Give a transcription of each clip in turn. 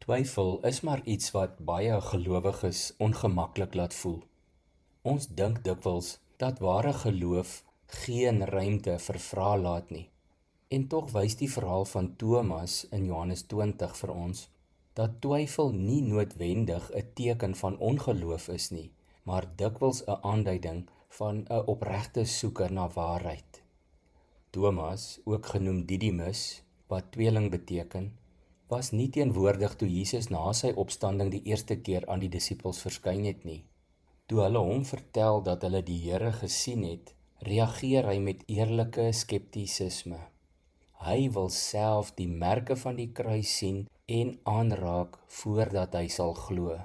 Twyfel is maar iets wat baie gelowiges ongemaklik laat voel. Ons dink dikwels dat ware geloof geen ruimte vir vrae laat nie. En tog wys die verhaal van Thomas in Johannes 20 vir ons dat twyfel nie noodwendig 'n teken van ongeloof is nie, maar dikwels 'n aanduiding van 'n opregte soeker na waarheid. Thomas, ook genoem Didimus, wat tweeling beteken, was nie teenwoordig toe Jesus na sy opstanding die eerste keer aan die disippels verskyn het nie. Toe hulle hom vertel dat hulle die Here gesien het, reageer hy met eerlike skeptisisme. Hy wil self die merke van die kruis sien en aanraak voordat hy sal glo.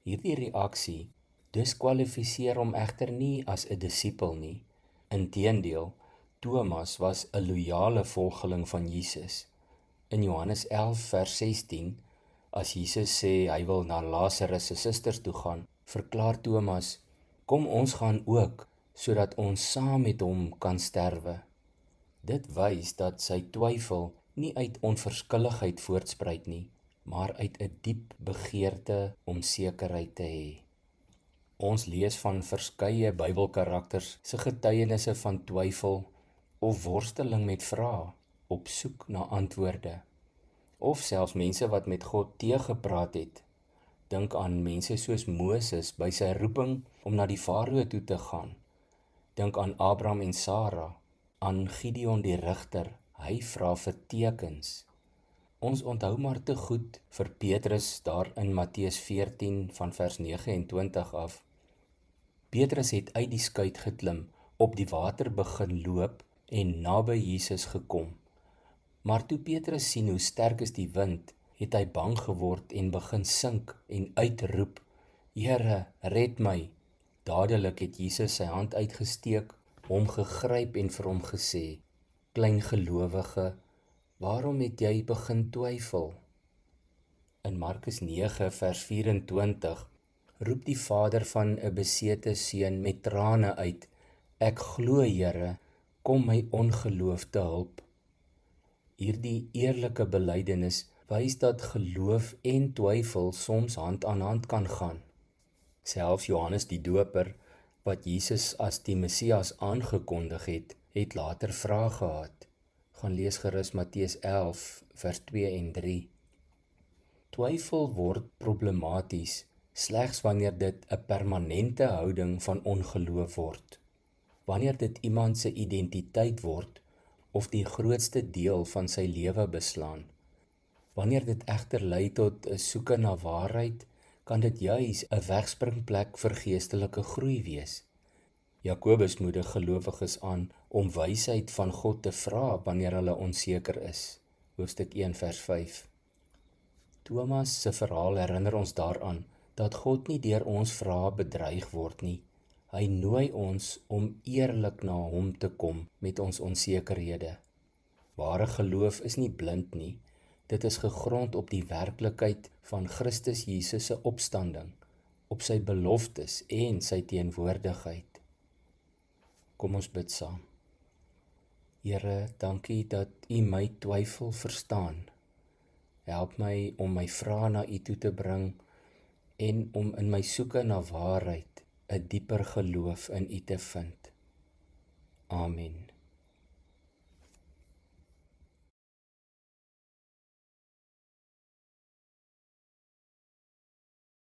Hierdie reaksie diskwalifiseer hom egter nie as 'n disipel nie. Inteendeel, Thomas was 'n loyale volgeling van Jesus. In Johannes 11 vers 16, as Jesus sê hy wil na Lazarus se susters toe gaan, verklaar Thomas, kom ons gaan ook, sodat ons saam met hom kan sterwe. Dit wys dat sy twyfel nie uit onverskilligheid voortspruit nie, maar uit 'n diep begeerte om sekerheid te hê. Ons lees van verskeie Bybelkarakters se getuienisse van twyfel of worsteling met vrae, op soek na antwoorde. Of selfs mense wat met God teëgepraat het. Dink aan mense soos Moses by sy roeping om na die Farao toe te gaan. Dink aan Abraham en Sara, aan Gideon die rigter, hy vra vir tekens. Ons onthou maar te goed vir Petrus daar in Matteus 14 van vers 29 af. Petrus het uit die skuit geklim, op die water begin loop en naby Jesus gekom. Maar toe Petrus sien hoe sterk is die wind, het hy bang geword en begin sink en uitroep, Here, red my. Dadelik het Jesus sy hand uitgesteek, hom gegryp en vir hom gesê, klein gelowige, waarom het jy begin twyfel? In Markus 9 vers 24 roep die vader van 'n besete seun met trane uit, ek glo Here, kom my ongeloof te hulp. Hierdie eerlike belydenis wys dat geloof en twyfel soms hand aan hand kan gaan. Selfs Johannes die Doper, wat Jesus as die Messias aangekondig het later vrae gehad. Gaan lees gerus Matteus 11 vers 2 en 3. Twyfel word problematies slegs wanneer dit 'n permanente houding van ongeloof word. Wanneer dit iemand se identiteit word of die grootste deel van sy lewe beslaan. Wanneer dit egter lei tot 'n soeke na waarheid, kan dit juis 'n wegspringplek vir geestelike groei wees. Jakobus moedig gelowiges aan om wysheid van God te vra wanneer hulle onseker is. Hoofstuk 1 vers 5. Thomas se verhaal herinner ons daaraan dat God nie deur ons vrae bedreig word nie. Hy nooi ons om eerlik na hom te kom met ons onsekerhede. Ware geloof is nie blind nie. Dit is gegrond op die werklikheid van Christus Jesus se opstanding, op sy beloftes en sy teenwoordigheid. Kom ons bid saam. Here, dankie dat U my twyfel verstaan. Help my om my vrae na U toe te bring en om in my soeke na waarheid 'n dieper geloof in U te vind. Amen.